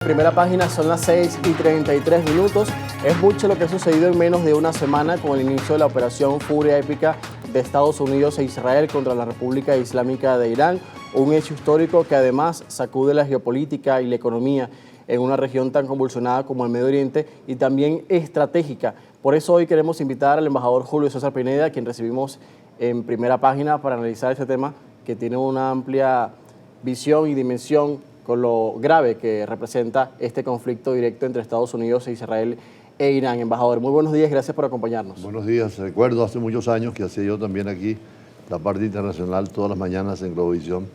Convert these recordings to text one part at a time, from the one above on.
Primera página, son las 6:33. Es mucho lo que ha sucedido en menos de una semana con el inicio de la operación Furia Épica de Estados Unidos e Israel contra la República Islámica de Irán, un hecho histórico que además sacude la geopolítica y la economía en una región tan convulsionada como el Medio Oriente y también estratégica. Por eso hoy queremos invitar al embajador Julio César Pineda, a quien recibimos en Primera Página para analizar este tema que tiene una amplia visión y dimensión con lo grave que representa este conflicto directo entre Estados Unidos e Israel e Irán. Embajador, muy buenos días, gracias por acompañarnos. Buenos días. Recuerdo hace muchos años que hacía yo también aquí la parte internacional todas las mañanas en Globovisión.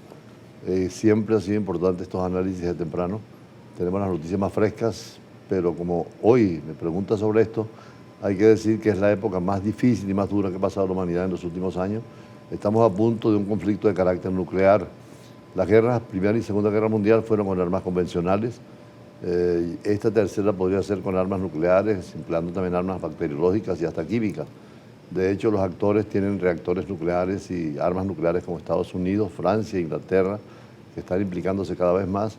Siempre ha sido importante estos análisis de temprano. Tenemos las noticias más frescas, pero como hoy me pregunta sobre esto, hay que decir que es la época más difícil y más dura que ha pasado la humanidad en los últimos años. Estamos a punto de un conflicto de carácter nuclear. Las guerras, Primera y Segunda Guerra Mundial, fueron con armas convencionales. Esta tercera podría ser con armas nucleares, empleando también armas bacteriológicas y hasta químicas. De hecho, los actores tienen reactores nucleares y armas nucleares como Estados Unidos, Francia, Inglaterra, que están implicándose cada vez más,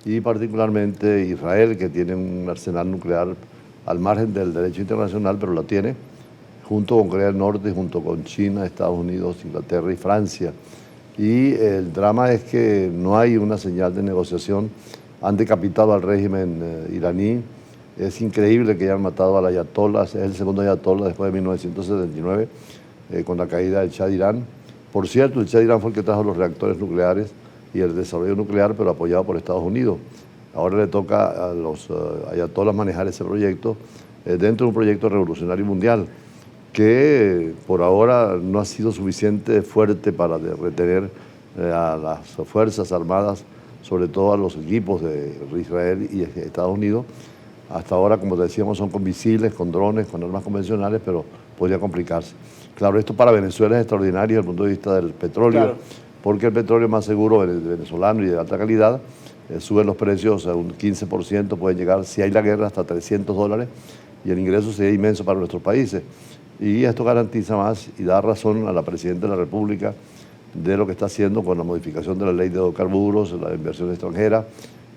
y particularmente Israel, que tiene un arsenal nuclear al margen del derecho internacional, pero lo tiene, junto con Corea del Norte, junto con China, Estados Unidos, Inglaterra y Francia. Y el drama es que no hay una señal de negociación. Han decapitado al régimen iraní. Es increíble que hayan matado al ayatollah. Es el segundo ayatollah después de 1979, con la caída del Shah de Irán. Por cierto, el Shah de Irán fue el que trajo los reactores nucleares y el desarrollo nuclear, pero apoyado por Estados Unidos. Ahora le toca a los ayatollas manejar ese proyecto dentro de un proyecto revolucionario mundial, que por ahora no ha sido suficiente fuerte para retener a las Fuerzas Armadas, sobre todo a los equipos de Israel y Estados Unidos. Hasta ahora, como decíamos, son con misiles, con drones, con armas convencionales, pero podría complicarse. Claro, esto para Venezuela es extraordinario desde el punto de vista del petróleo, claro, porque el petróleo más seguro venezolano y de alta calidad, suben los precios a un 15%, pueden llegar, si hay la guerra, hasta $300, y el ingreso sería inmenso para nuestros países. Y esto garantiza más y da razón a la Presidenta de la República de lo que está haciendo con la modificación de la ley de hidrocarburos, la inversión extranjera,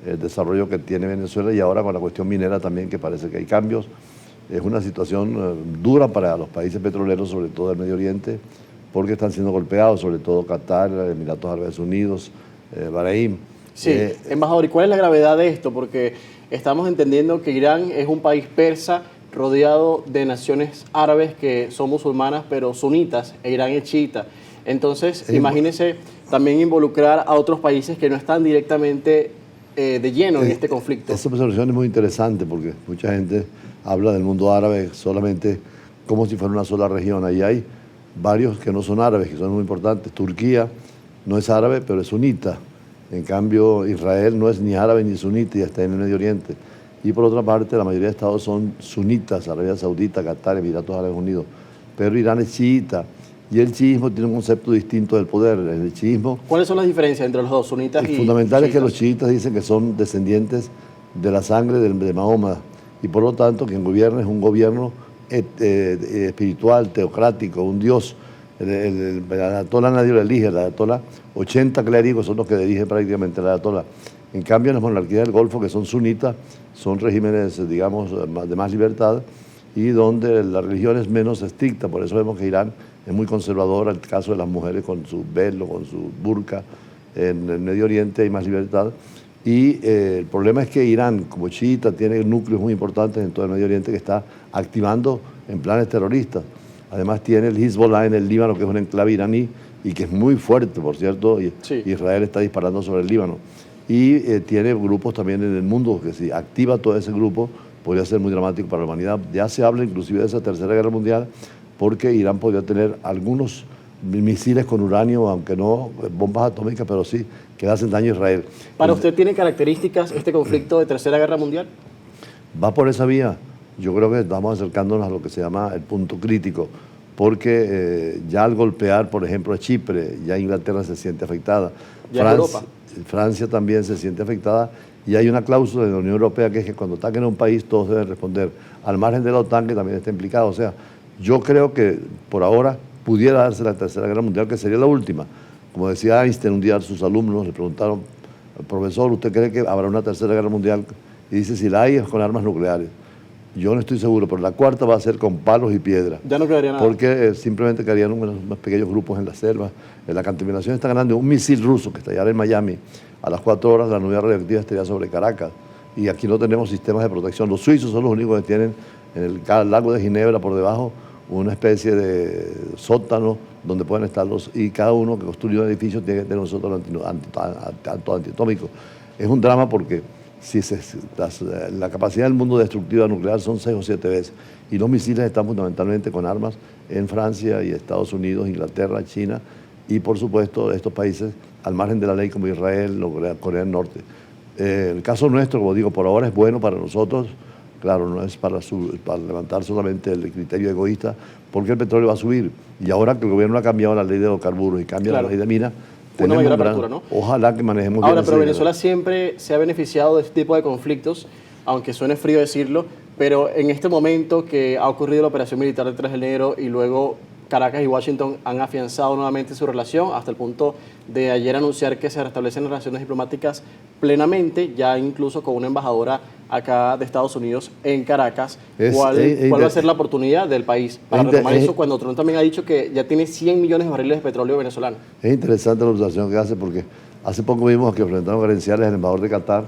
el desarrollo que tiene Venezuela y ahora con la cuestión minera también, que parece que hay cambios. Es una situación dura para los países petroleros, sobre todo del Medio Oriente, porque están siendo golpeados, sobre todo Qatar, Emiratos Árabes Unidos, Bahrein. Sí, embajador, ¿y cuál es la gravedad de esto? Porque estamos entendiendo que Irán es un país persa rodeado de naciones árabes que son musulmanas pero sunitas, e Irán es chiita. Entonces, imagínese también involucrar a otros países que no están directamente de lleno en este conflicto. Esa observación es muy interesante porque mucha gente habla del mundo árabe solamente como si fuera una sola región. Ahí hay varios que no son árabes, que son muy importantes. Turquía no es árabe, pero es sunita. En cambio, Israel no es ni árabe ni sunita y está en el Medio Oriente. Y por otra parte, la mayoría de estados son sunitas, Arabia Saudita, Qatar, Emiratos Árabes Unidos. Pero Irán es chiita. Y el chiismo tiene un concepto distinto del poder. El chiismo, ¿cuáles son las diferencias entre los dos, sunitas y fundamental chiitas? Es que los chiitas dicen que son descendientes de la sangre de Mahoma. Y por lo tanto, quien gobierna es un gobierno espiritual, teocrático, un dios. El ayatollah nadie lo elige. El ayatollah, 80 clérigos son los que dirigen prácticamente el ayatollah. En cambio, en las monarquías del Golfo, que son sunitas, son regímenes, digamos, de más libertad y donde la religión es menos estricta. Por eso vemos que Irán es muy conservador. El caso de las mujeres con su velo, con su burka. En el Medio Oriente hay más libertad. Y el problema es que Irán, como chiita, tiene núcleos muy importantes en todo el Medio Oriente que está activando en planes terroristas. Además tiene el Hezbollah en el Líbano, que es un enclave iraní y que es muy fuerte, por cierto. Y sí, Israel está disparando sobre el Líbano. Y tiene grupos también en el mundo que si activa todo ese grupo podría ser muy dramático para la humanidad. Ya se habla inclusive de esa tercera guerra mundial porque Irán podría tener algunos misiles con uranio, aunque no bombas atómicas, pero sí que hacen daño a Israel. ¿Para usted tiene características este conflicto de tercera guerra mundial? Va por esa vía. Yo creo que estamos acercándonos a lo que se llama el punto crítico, porque ya al golpear, por ejemplo, a Chipre, ya Inglaterra se siente afectada. Francia también se siente afectada y hay una cláusula de la Unión Europea que es que cuando ataquen a un país todos deben responder, al margen de la OTAN, que también está implicada. O sea, yo creo que por ahora pudiera darse la tercera guerra mundial, que sería la última. Como decía Einstein un día a sus alumnos, le preguntaron, profesor, ¿usted cree que habrá una tercera guerra mundial? y dice, si la hay es con armas nucleares. Yo no estoy seguro, pero la cuarta va a ser con palos y piedras. Ya no quedaría nada. Porque simplemente quedarían unos pequeños grupos en la selva. La contaminación es tan grande. Un misil ruso que estallara en Miami, a las 4 horas la nube radioactiva estaría sobre Caracas. Y aquí no tenemos sistemas de protección. Los suizos son los únicos que tienen en el lago de Ginebra por debajo una especie de sótano donde pueden estar y cada uno que construye un edificio tiene que tener un sótano antiatómico. Es un drama porque la capacidad del mundo destructiva nuclear son 6 o 7 veces y los misiles están fundamentalmente con armas en Francia y Estados Unidos, Inglaterra, China y por supuesto estos países al margen de la ley como Israel o Corea del Norte. El caso nuestro, como digo, por ahora es bueno para nosotros. Claro, no es para levantar solamente el criterio egoísta, porque el petróleo va a subir. Y ahora que el gobierno ha cambiado la ley de hidrocarburos y cambia la ley de minas, una mayor apertura, ¿no? Ojalá que manejemos bien. Ahora, pero Venezuela siempre se ha beneficiado de este tipo de conflictos, aunque suene frío decirlo, pero en este momento que ha ocurrido la operación militar del 3 de enero y luego Caracas y Washington han afianzado nuevamente su relación hasta el punto de ayer anunciar que se restablecen las relaciones diplomáticas plenamente, ya incluso con una embajadora acá de Estados Unidos en Caracas. ¿Cuál va a ser la oportunidad del país para retomar eso cuando Trump también ha dicho que ya tiene 100 millones de barriles de petróleo venezolano? Es interesante la observación que hace porque hace poco vimos que enfrentaron credenciales el embajador de Qatar,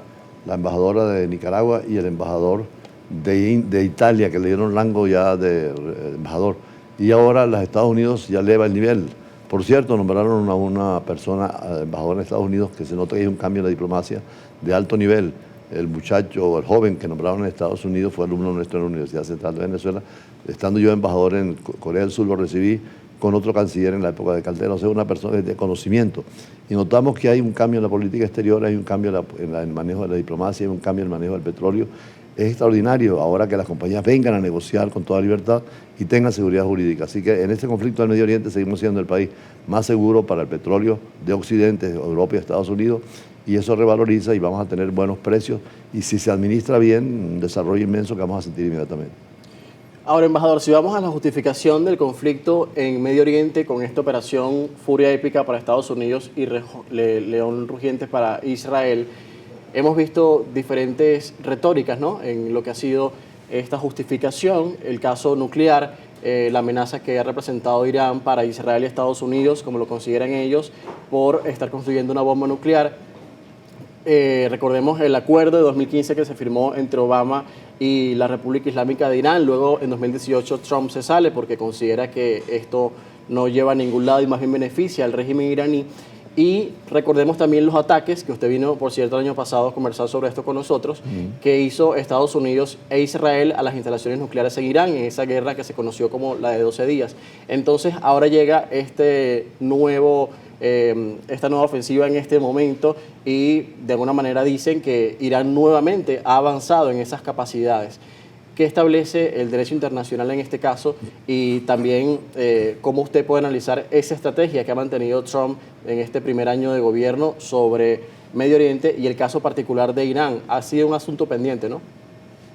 la embajadora de Nicaragua y el embajador de Italia, que le dieron rango ya de embajador. Y ahora los Estados Unidos ya eleva el nivel. Por cierto, nombraron a una persona, embajadora en Estados Unidos, que se nota que hay un cambio en la diplomacia de alto nivel. El muchacho, el joven que nombraron en Estados Unidos fue alumno nuestro en la Universidad Central de Venezuela. Estando yo embajador en Corea del Sur, lo recibí con otro canciller en la época de Calderón, o sea, una persona de conocimiento. Y notamos que hay un cambio en la política exterior, hay un cambio en el manejo de la diplomacia, hay un cambio en el manejo del petróleo. Es extraordinario ahora que las compañías vengan a negociar con toda libertad y tengan seguridad jurídica. Así que en este conflicto del Medio Oriente seguimos siendo el país más seguro para el petróleo de Occidente, Europa y Estados Unidos, y eso revaloriza y vamos a tener buenos precios y si se administra bien, un desarrollo inmenso que vamos a sentir inmediatamente. Ahora, embajador, si vamos a la justificación del conflicto en Medio Oriente con esta operación Furia Épica para Estados Unidos y León Rugiente para Israel, hemos visto diferentes retóricas, ¿no?, en lo que ha sido esta justificación, el caso nuclear, la amenaza que ha representado Irán para Israel y Estados Unidos, como lo consideran ellos, por estar construyendo una bomba nuclear. Recordemos el acuerdo de 2015 que se firmó entre Obama y la República Islámica de Irán. Luego, en 2018, Trump se sale porque considera que esto no lleva a ningún lado y más bien beneficia al régimen iraní. Y recordemos también los ataques, que usted vino, por cierto, el año pasado a conversar sobre esto con nosotros, que hizo Estados Unidos e Israel a las instalaciones nucleares en Irán, en esa guerra que se conoció como la de 12 días. Entonces, ahora llega esta nueva ofensiva en este momento y de alguna manera dicen que Irán nuevamente ha avanzado en esas capacidades. ¿Qué establece el derecho internacional en este caso? Y también cómo usted puede analizar esa estrategia que ha mantenido Trump en este primer año de gobierno sobre Medio Oriente y el caso particular de Irán. Ha sido un asunto pendiente, ¿no?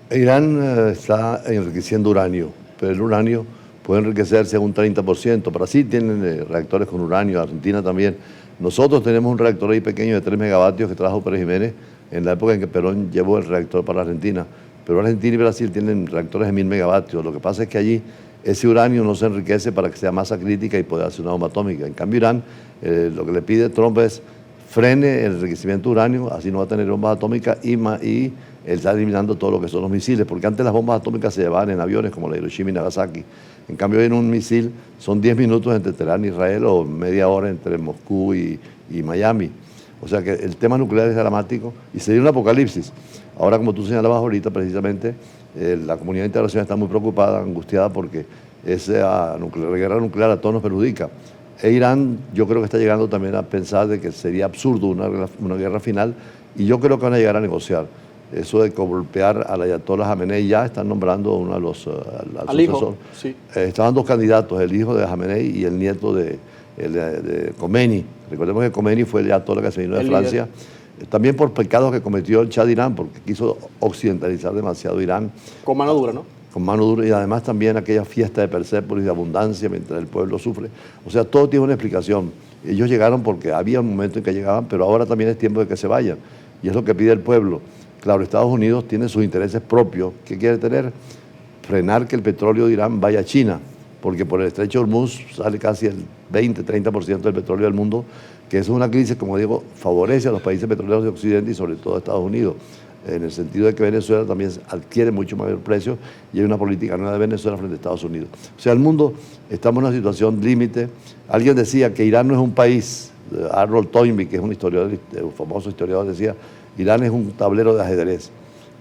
Irán está enriqueciendo uranio, pero el uranio puede enriquecerse a un 30%. Brasil tiene reactores con uranio, Argentina también. Nosotros tenemos un reactor ahí pequeño de 3 megavatios que trajo Pérez Jiménez en la época en que Perón llevó el reactor para Argentina. Pero Argentina y Brasil tienen reactores de 1000 megavatios. Lo que pasa es que allí ese uranio no se enriquece para que sea masa crítica y pueda hacer una bomba atómica. En cambio, Irán, lo que le pide Trump es frene el enriquecimiento de uranio, así no va a tener bombas atómicas y él está eliminando todo lo que son los misiles, porque antes las bombas atómicas se llevaban en aviones como la Hiroshima y Nagasaki. En cambio, en un misil son 10 minutos entre Teherán y Israel o media hora entre Moscú y Miami. O sea que el tema nuclear es dramático y sería un apocalipsis. Ahora, como tú señalabas ahorita, precisamente, la comunidad internacional está muy preocupada, angustiada, porque esa guerra nuclear a todos nos perjudica. E Irán, yo creo que está llegando también a pensar de que sería absurdo una guerra final, y yo creo que van a llegar a negociar. Eso de golpear al ayatollah Jamenei, ya están nombrando a uno de los al hijo, sí. Estaban 2 candidatos, el hijo de Jamenei y el nieto de Khomeini. Recordemos que Khomeini fue el ayatollah que se vino de Francia, también por pecados que cometió el Shah de Irán, porque quiso occidentalizar demasiado Irán. Con mano dura, ¿no? Con mano dura, y además también aquella fiesta de Persépolis de abundancia mientras el pueblo sufre. O sea, todo tiene una explicación. Ellos llegaron porque había un momento en que llegaban, pero ahora también es tiempo de que se vayan. Y es lo que pide el pueblo. Claro, Estados Unidos tiene sus intereses propios. ¿Qué quiere tener? Frenar que el petróleo de Irán vaya a China, porque por el estrecho de Hormuz sale casi el 20-30% del petróleo del mundo, que es una crisis, como digo, favorece a los países petroleros de Occidente y sobre todo a Estados Unidos, en el sentido de que Venezuela también adquiere mucho mayor precio y hay una política nueva de Venezuela frente a Estados Unidos. O sea, el mundo estamos en una situación límite. Alguien decía que Irán no es un país. Harold Toynbee, que es un historiador, un famoso historiador, decía, Irán es un tablero de ajedrez,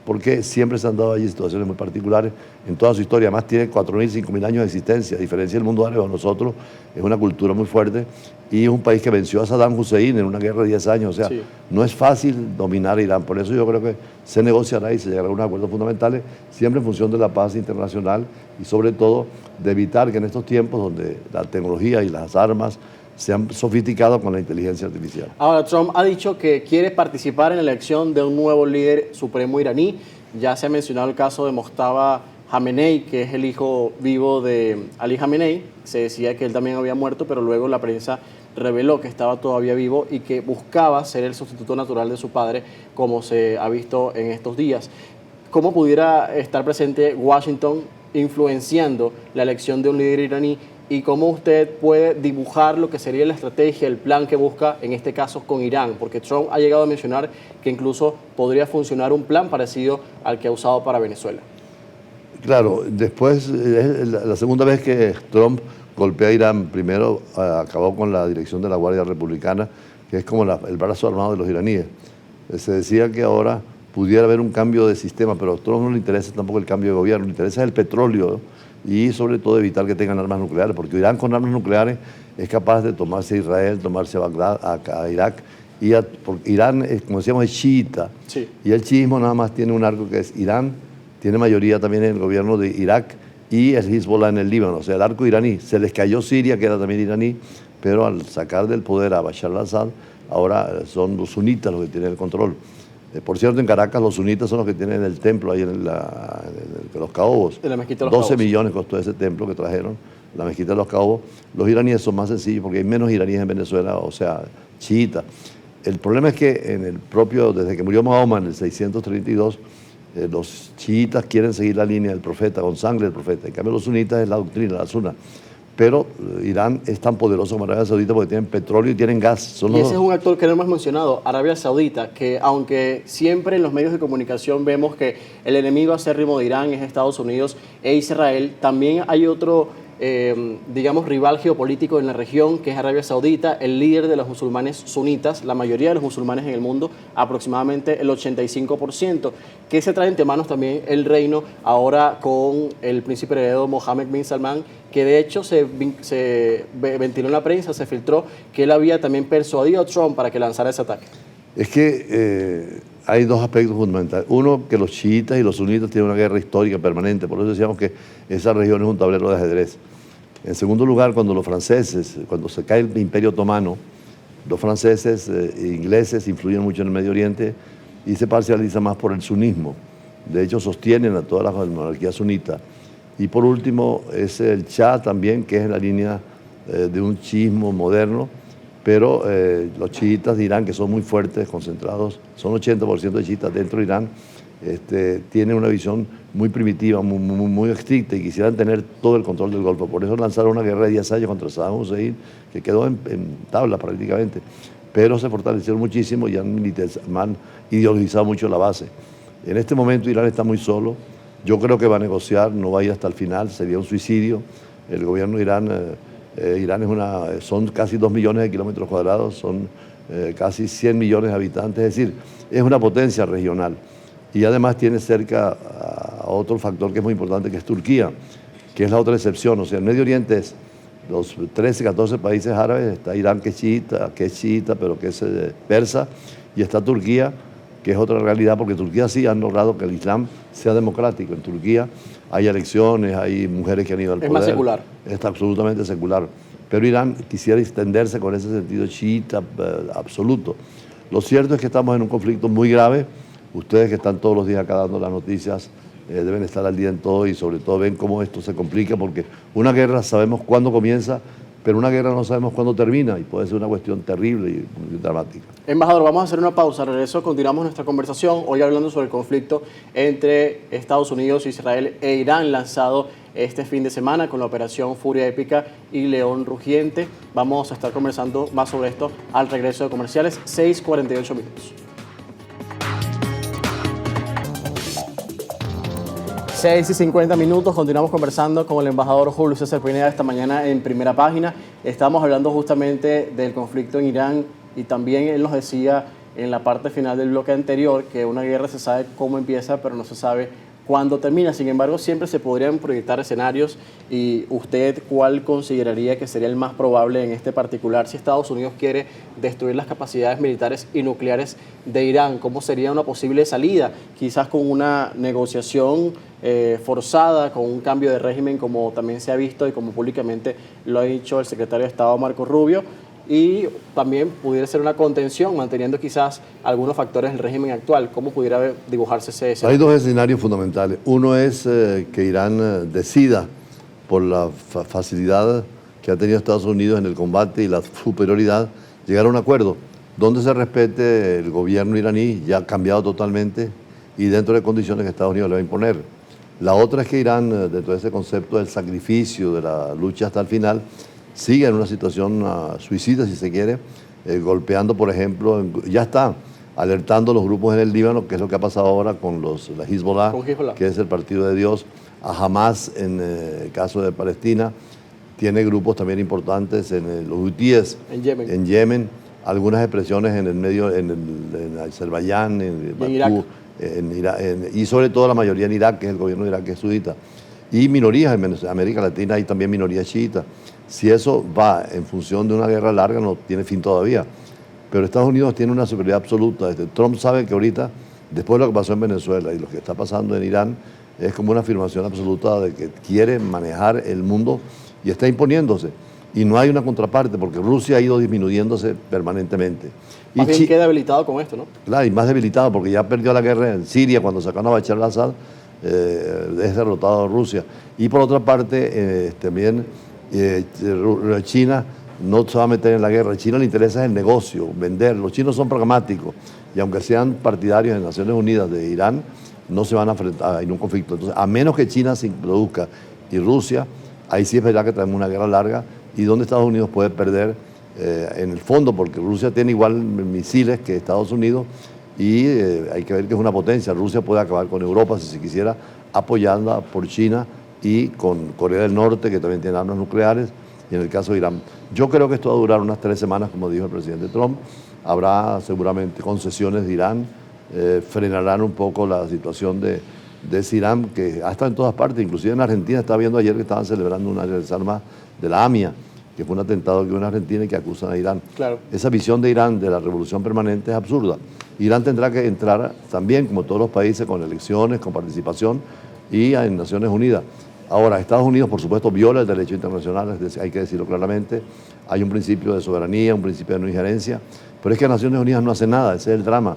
porque siempre se han dado allí situaciones muy particulares en toda su historia. Además tiene 4.000, 5.000 años de existencia, a diferencia del mundo árabe. Nosotros es una cultura muy fuerte y es un país que venció a Saddam Hussein en una guerra de 10 años. O sea, sí, no es fácil dominar Irán. Por eso yo creo que se negociará y se llegará a unos acuerdos fundamentales, siempre en función de la paz internacional y sobre todo de evitar que en estos tiempos donde la tecnología y las armas se han sofisticado con la inteligencia artificial. Ahora, Trump ha dicho que quiere participar en la elección de un nuevo líder supremo iraní. Ya se ha mencionado el caso de Mojtaba Khamenei, que es el hijo vivo de Ali Khamenei. Se decía que él también había muerto, pero luego la prensa reveló que estaba todavía vivo y que buscaba ser el sustituto natural de su padre, como se ha visto en estos días. ¿Cómo pudiera estar presente Washington influenciando la elección de un líder iraní? ¿Y cómo usted puede dibujar lo que sería la estrategia, el plan que busca, en este caso, con Irán? Porque Trump ha llegado a mencionar que incluso podría funcionar un plan parecido al que ha usado para Venezuela. Claro, después, es la segunda vez que Trump golpea a Irán. Primero acabó con la dirección de la Guardia Republicana, que es como el brazo armado de los iraníes. Se decía que ahora pudiera haber un cambio de sistema, pero a Trump no le interesa tampoco el cambio de gobierno, le interesa el petróleo y sobre todo evitar que tengan armas nucleares, porque Irán con armas nucleares es capaz de tomarse a Israel, tomarse a Bagdad, a Irak. Porque Irán, como decíamos, es chiita, sí, y el chiismo nada más tiene un arco que es Irán, tiene mayoría también en el gobierno de Irak y el Hezbollah en el Líbano, o sea, el arco iraní. Se les cayó Siria, que era también iraní, pero al sacar del poder a Bashar al-Assad, ahora son los sunitas los que tienen el control. Por cierto, en Caracas los sunitas son los que tienen el templo ahí en los Caobos. En la mezquita de los 12 Caobos. millones costó ese templo que trajeron, la mezquita de los Caobos. Los iraníes son más sencillos porque hay menos iraníes en Venezuela, o sea, chiitas. El problema es que desde que murió Mahoma en el 632, los chiitas quieren seguir la línea del profeta, con sangre del profeta. En cambio los sunitas es la doctrina, la sunna. Pero Irán es tan poderoso como Arabia Saudita porque tienen petróleo y tienen gas. Y ese es un actor que no hemos mencionado, Arabia Saudita, que aunque siempre en los medios de comunicación vemos que el enemigo acérrimo de Irán es Estados Unidos e Israel, también hay otro, digamos, rival geopolítico en la región, que es Arabia Saudita, el líder de los musulmanes sunitas, la mayoría de los musulmanes en el mundo, aproximadamente el 85%, que se trae entre manos también el reino ahora con el príncipe heredero Mohammed bin Salman, que de hecho se ventiló en la prensa, se filtró que él había también persuadido a Trump para que lanzara ese ataque. Es que hay dos aspectos fundamentales. Uno, que los chiitas y los sunitas tienen una guerra histórica permanente, por eso decíamos que esa región es un tablero de ajedrez. En segundo lugar, cuando se cae el Imperio Otomano, los franceses e ingleses influyen mucho en el Medio Oriente y se parcializa más por el sunismo. De hecho, sostienen a toda la monarquía sunita. Y por último, es el Shah también, que es en la línea de un chiismo moderno, pero los chiitas de Irán, que son muy fuertes, concentrados, son 80% de chiitas dentro de Irán, tienen una visión muy primitiva, muy estricta y quisieran tener todo el control del Golfo. Por eso lanzaron una guerra de 10 años contra Saddam Hussein, que quedó en tabla prácticamente, pero se fortalecieron muchísimo y han ideologizado mucho la base. En este momento Irán está muy solo. Yo creo que va a negociar, no va a ir hasta el final, sería un suicidio. El gobierno de Irán son casi 2 millones de kilómetros cuadrados, son casi 100 millones de habitantes, es decir, es una potencia regional. Y además tiene cerca a otro factor que es muy importante, que es Turquía, que es la otra excepción. O sea, el Medio Oriente es los 13, 14 países árabes, está Irán que es chiita, pero que es persa, y está Turquía, que es otra realidad, porque Turquía sí ha logrado que el Islam sea democrático. En Turquía hay elecciones, hay mujeres que han ido al poder. Es más secular. Está absolutamente secular. Pero Irán quisiera extenderse con ese sentido chiita absoluto. Lo cierto es que estamos en un conflicto muy grave. Ustedes que están todos los días acá dando las noticias deben estar al día en todo y sobre todo ven cómo esto se complica, porque una guerra sabemos cuándo comienza, pero una guerra no sabemos cuándo termina y puede ser una cuestión terrible y muy dramática. Embajador, vamos a hacer una pausa. Al regreso continuamos nuestra conversación, hoy hablando sobre el conflicto entre Estados Unidos, Israel e Irán, lanzado este fin de semana con la operación Furia Épica y León Rugiente. Vamos a estar conversando más sobre esto al regreso de comerciales, 6:48 minutos. 6:50 minutos, continuamos conversando con el embajador Julio César Pineda esta mañana en Primera Página. Estamos hablando justamente del conflicto en Irán y también él nos decía en la parte final del bloque anterior que una guerra se sabe cómo empieza, pero no se sabe cuándo termina. Sin embargo, siempre se podrían proyectar escenarios y usted, ¿cuál consideraría que sería el más probable en este particular? Si Estados Unidos quiere destruir las capacidades militares y nucleares de Irán, ¿cómo sería una posible salida? Quizás con una negociación forzada, con un cambio de régimen, como también se ha visto y como públicamente lo ha dicho el secretario de Estado Marco Rubio, y también pudiera ser una contención, manteniendo quizás algunos factores del régimen actual. ¿Cómo pudiera dibujarse ese escenario? Hay dos escenarios fundamentales. Uno es que Irán decida, por la facilidad que ha tenido Estados Unidos en el combate y la superioridad, llegar a un acuerdo donde se respete el gobierno iraní, ya cambiado totalmente, y dentro de condiciones que Estados Unidos le va a imponer. La otra es que Irán, dentro de ese concepto del sacrificio, de la lucha hasta el final, sigue en una situación suicida, si se quiere, golpeando, por ejemplo, ya está alertando a los grupos en el Líbano, que es lo que ha pasado ahora con la Hezbollah, que es el partido de Dios, a Hamas en el caso de Palestina, tiene grupos también importantes en los hutíes en Yemen, algunas expresiones en el medio, en Azerbaiyán, en Bakú, y sobre todo la mayoría en Irak, que es el gobierno de Irak, que es sudita, y minorías en América Latina, hay también minorías chiitas. Si eso va en función de una guerra larga, no tiene fin todavía. Pero Estados Unidos tiene una superioridad absoluta. Trump sabe que ahorita, después de lo que pasó en Venezuela y lo que está pasando en Irán, es como una afirmación absoluta de que quiere manejar el mundo y está imponiéndose. Y no hay una contraparte, porque Rusia ha ido disminuyéndose permanentemente. Más bien queda debilitado con esto, ¿no? Claro, y más debilitado, porque ya perdió la guerra en Siria cuando sacaron a Bashar al-Assad, es derrotado a Rusia. Y por otra parte, también China no se va a meter en la guerra. A China le interesa el negocio, vender. Los chinos son pragmáticos y aunque sean partidarios en Naciones Unidas de Irán, no se van a enfrentar en un conflicto. Entonces, a menos que China se introduzca y Rusia, ahí sí es verdad que tenemos una guerra larga y donde Estados Unidos puede perder en el fondo, porque Rusia tiene igual misiles que Estados Unidos y hay que ver que es una potencia. Rusia puede acabar con Europa si se quisiera, apoyada por China y con Corea del Norte, que también tiene armas nucleares, y en el caso de Irán. Yo creo que esto va a durar unas 3 semanas, como dijo el presidente Trump. Habrá seguramente concesiones de Irán, frenarán un poco la situación de ese Irán, que ha estado en todas partes, inclusive en Argentina. Estaba viendo ayer que estaban celebrando un aniversario más de la AMIA, que fue un atentado que hubo en Argentina y que acusan a Irán. Claro. Esa visión de Irán de la revolución permanente es absurda. Irán tendrá que entrar también, como todos los países, con elecciones, con participación y en Naciones Unidas. Ahora, Estados Unidos, por supuesto, viola el derecho internacional, hay que decirlo claramente. Hay un principio de soberanía, un principio de no injerencia, pero es que Naciones Unidas no hace nada, ese es el drama.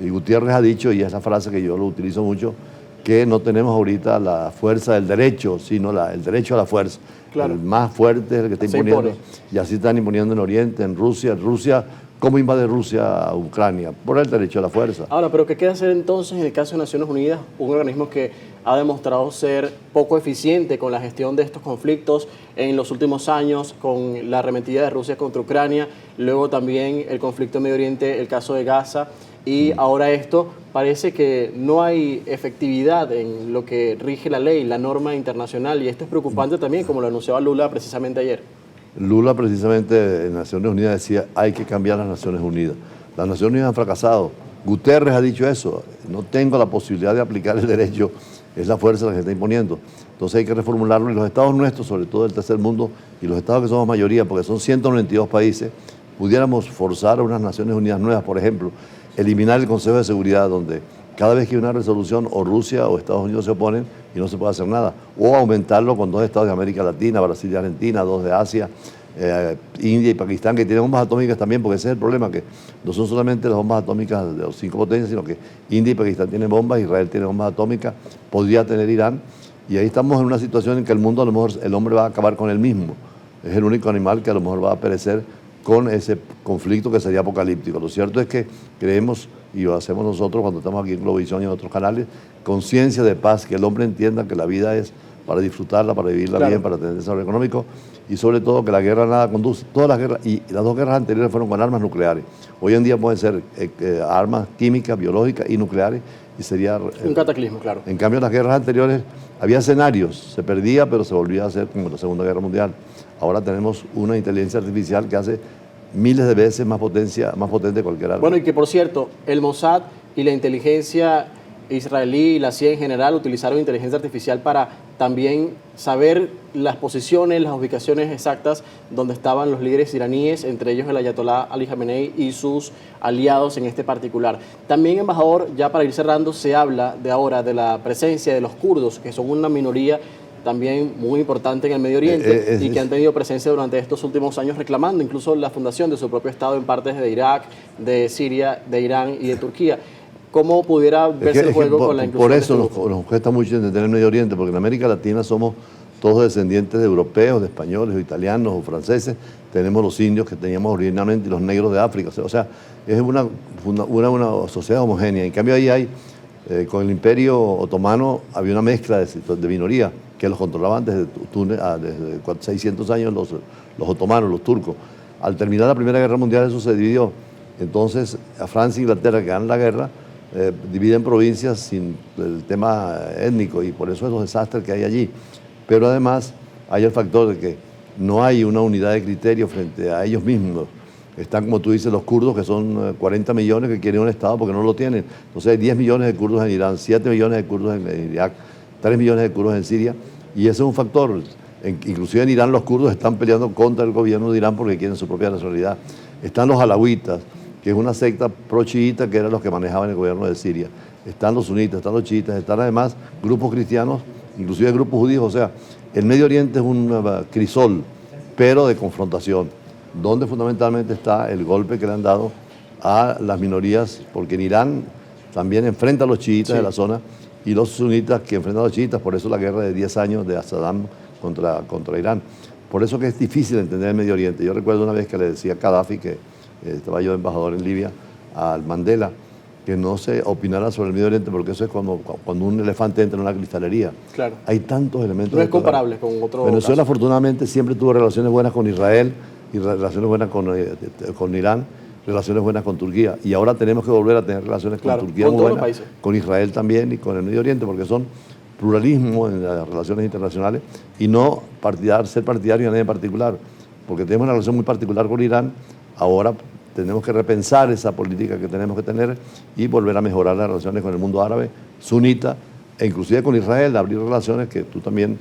Y Gutiérrez ha dicho, y esa frase que yo lo utilizo mucho, que no tenemos ahorita la fuerza del derecho, sino el derecho a la fuerza. Claro. El más fuerte es el que está imponiendo. Y así están imponiendo en Oriente, en Rusia. ¿Cómo invade Rusia a Ucrania? Por el derecho a la fuerza. Ahora, ¿pero qué queda hacer entonces en el caso de Naciones Unidas? Un organismo que ha demostrado ser poco eficiente con la gestión de estos conflictos en los últimos años, con la arremetida de Rusia contra Ucrania, luego también el conflicto en Medio Oriente, el caso de Gaza, y ahora esto. Parece que no hay efectividad en lo que rige la ley, la norma internacional, y esto es preocupante también, como lo anunciaba Lula precisamente ayer. Lula precisamente en Naciones Unidas decía, hay que cambiar las Naciones Unidas. Las Naciones Unidas han fracasado. Guterres ha dicho eso, no tengo la posibilidad de aplicar el derecho, es la fuerza la que está imponiendo. Entonces hay que reformularlo y los estados nuestros, sobre todo del tercer mundo, y los estados que somos mayoría, porque son 192 países, pudiéramos forzar a unas Naciones Unidas nuevas, por ejemplo, eliminar el Consejo de Seguridad, donde cada vez que hay una resolución o Rusia o Estados Unidos se oponen y no se puede hacer nada, o aumentarlo con 2 estados de América Latina, Brasil y Argentina, 2 de Asia, India y Pakistán, que tienen bombas atómicas también, porque ese es el problema, que no son solamente las bombas atómicas de los 5 potencias, sino que India y Pakistán tienen bombas, Israel tiene bombas atómicas, podría tener Irán, y ahí estamos en una situación en que el mundo, a lo mejor el hombre va a acabar con él mismo, es el único animal que a lo mejor va a perecer con ese conflicto que sería apocalíptico. Lo cierto es que creemos, y lo hacemos nosotros cuando estamos aquí en Globovisión y en otros canales, conciencia de paz, que el hombre entienda que la vida es para disfrutarla, para vivirla bien, para tener desarrollo económico, y sobre todo que la guerra nada conduce. Todas las guerras, y las dos guerras anteriores fueron con armas nucleares. Hoy en día pueden ser armas químicas, biológicas y nucleares, y sería un cataclismo, claro. En cambio, en las guerras anteriores había escenarios, se perdía, pero se volvía a hacer como la Segunda Guerra Mundial. Ahora tenemos una inteligencia artificial que hace miles de veces más potente que cualquier arma. Bueno, y que por cierto, el Mossad y la inteligencia israelí y la CIA en general utilizaron inteligencia artificial para también saber las posiciones, las ubicaciones exactas donde estaban los líderes iraníes, entre ellos el ayatolá Ali Khamenei y sus aliados en este particular. También, embajador, ya para ir cerrando, se habla de ahora de la presencia de los kurdos, que son una minoría también muy importante en el Medio Oriente y que han tenido presencia durante estos últimos años reclamando incluso la fundación de su propio Estado en partes de Irak, de Siria, de Irán y de Turquía. ¿Cómo pudiera verse el juego con la inclusión? Por eso nos cuesta mucho entender el Medio Oriente, porque en América Latina somos todos descendientes de europeos, de españoles, o italianos o franceses. Tenemos los indios que teníamos originalmente y los negros de África. O sea, es una sociedad homogénea. En cambio, ahí hay, con el Imperio Otomano, había una mezcla de minorías que los controlaban desde 600 años los otomanos, los turcos. Al terminar la Primera Guerra Mundial eso se dividió. Entonces, a Francia e Inglaterra, que ganan la guerra, dividen provincias sin el tema étnico y por eso es los desastres que hay allí. Pero además hay el factor de que no hay una unidad de criterio frente a ellos mismos. Están, como tú dices, los kurdos, que son 40 millones que quieren un Estado porque no lo tienen. Entonces hay 10 millones de kurdos en Irán, 7 millones de kurdos en Irak, 3 millones de kurdos en Siria, y ese es un factor. Inclusive en Irán los kurdos están peleando contra el gobierno de Irán porque quieren su propia nacionalidad. Están los alawitas, que es una secta pro-chiita que eran los que manejaban el gobierno de Siria. Están los sunitas, están los chiitas, están además grupos cristianos, inclusive grupos judíos. O sea, el Medio Oriente es un crisol, pero de confrontación, donde fundamentalmente está el golpe que le han dado a las minorías, porque en Irán también enfrenta a los chiitas de la zona y los sunitas que enfrentan a los chiitas, por eso la guerra de 10 años de Saddam contra Irán. Por eso que es difícil entender el Medio Oriente. Yo recuerdo una vez que le decía a Gaddafi, que estaba yo embajador en Libia, al Mandela, que no se opinara sobre el Medio Oriente, porque eso es cuando un elefante entra en una cristalería. Claro. Hay tantos elementos. No es comparable con otro Venezuela, caso. Afortunadamente, siempre tuvo relaciones buenas con Israel y relaciones buenas con Irán, relaciones buenas con Turquía. Y ahora tenemos que volver a tener relaciones con Turquía con muy todos los buenas, países. con Israel también y con el Medio Oriente, porque son pluralismo en las relaciones internacionales y no ser partidario a nadie en particular, porque tenemos una relación muy particular con Irán. Ahora tenemos que repensar esa política que tenemos que tener y volver a mejorar las relaciones con el mundo árabe, sunita, e inclusive con Israel, abrir relaciones que tú también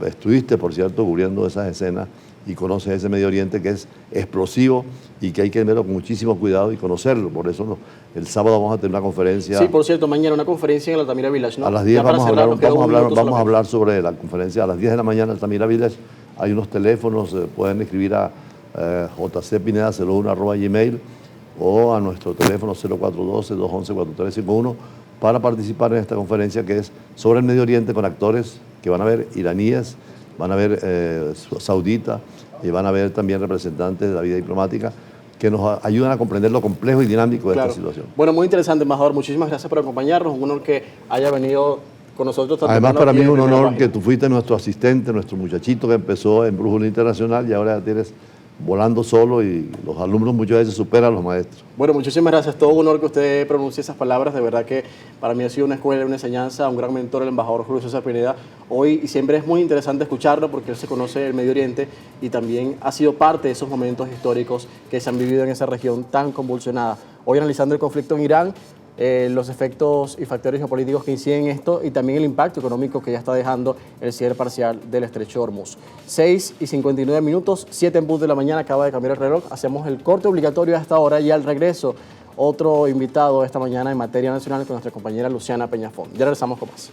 estuviste, por cierto, cubriendo esas escenas y conoces ese Medio Oriente que es explosivo y que hay que verlo con muchísimo cuidado y conocerlo. Por eso el sábado vamos a tener una conferencia. Sí, por cierto, mañana una conferencia en el Altamira Village, ¿no? A las 10 vamos a hablar sobre la conferencia. A las 10 de la mañana en el Altamira Village hay unos teléfonos, pueden escribir a jcpineda01@gmail o a nuestro teléfono 0412-211-4351 para participar en esta conferencia que es sobre el Medio Oriente con actores que van a ver iraníes, van a ver sauditas y van a ver también representantes de la vida diplomática que nos ayudan a comprender lo complejo y dinámico de esta situación. Bueno, muy interesante, embajador. Muchísimas gracias por acompañarnos. Un honor que haya venido con nosotros. Además, para mí es un honor que tú fuiste nuestro asistente, nuestro muchachito que empezó en Brújula Internacional y ahora ya tienes volando solo y los alumnos muchas veces superan a los maestros. Bueno, muchísimas gracias. Todo un honor que usted pronuncie esas palabras. De verdad que para mí ha sido una escuela, una enseñanza, un gran mentor el embajador Julio César Pineda. Hoy y siempre es muy interesante escucharlo porque él se conoce el Medio Oriente y también ha sido parte de esos momentos históricos que se han vivido en esa región tan convulsionada. Hoy analizando el conflicto en Irán, los efectos y factores geopolíticos que inciden en esto y también el impacto económico que ya está dejando el cierre parcial del Estrecho de Hormuz. 6:59, 7 en punto de la mañana, acaba de cambiar el reloj. Hacemos el corte obligatorio a esta hora y al regreso otro invitado esta mañana en materia nacional con nuestra compañera Luciana Peñafón. Ya regresamos con más.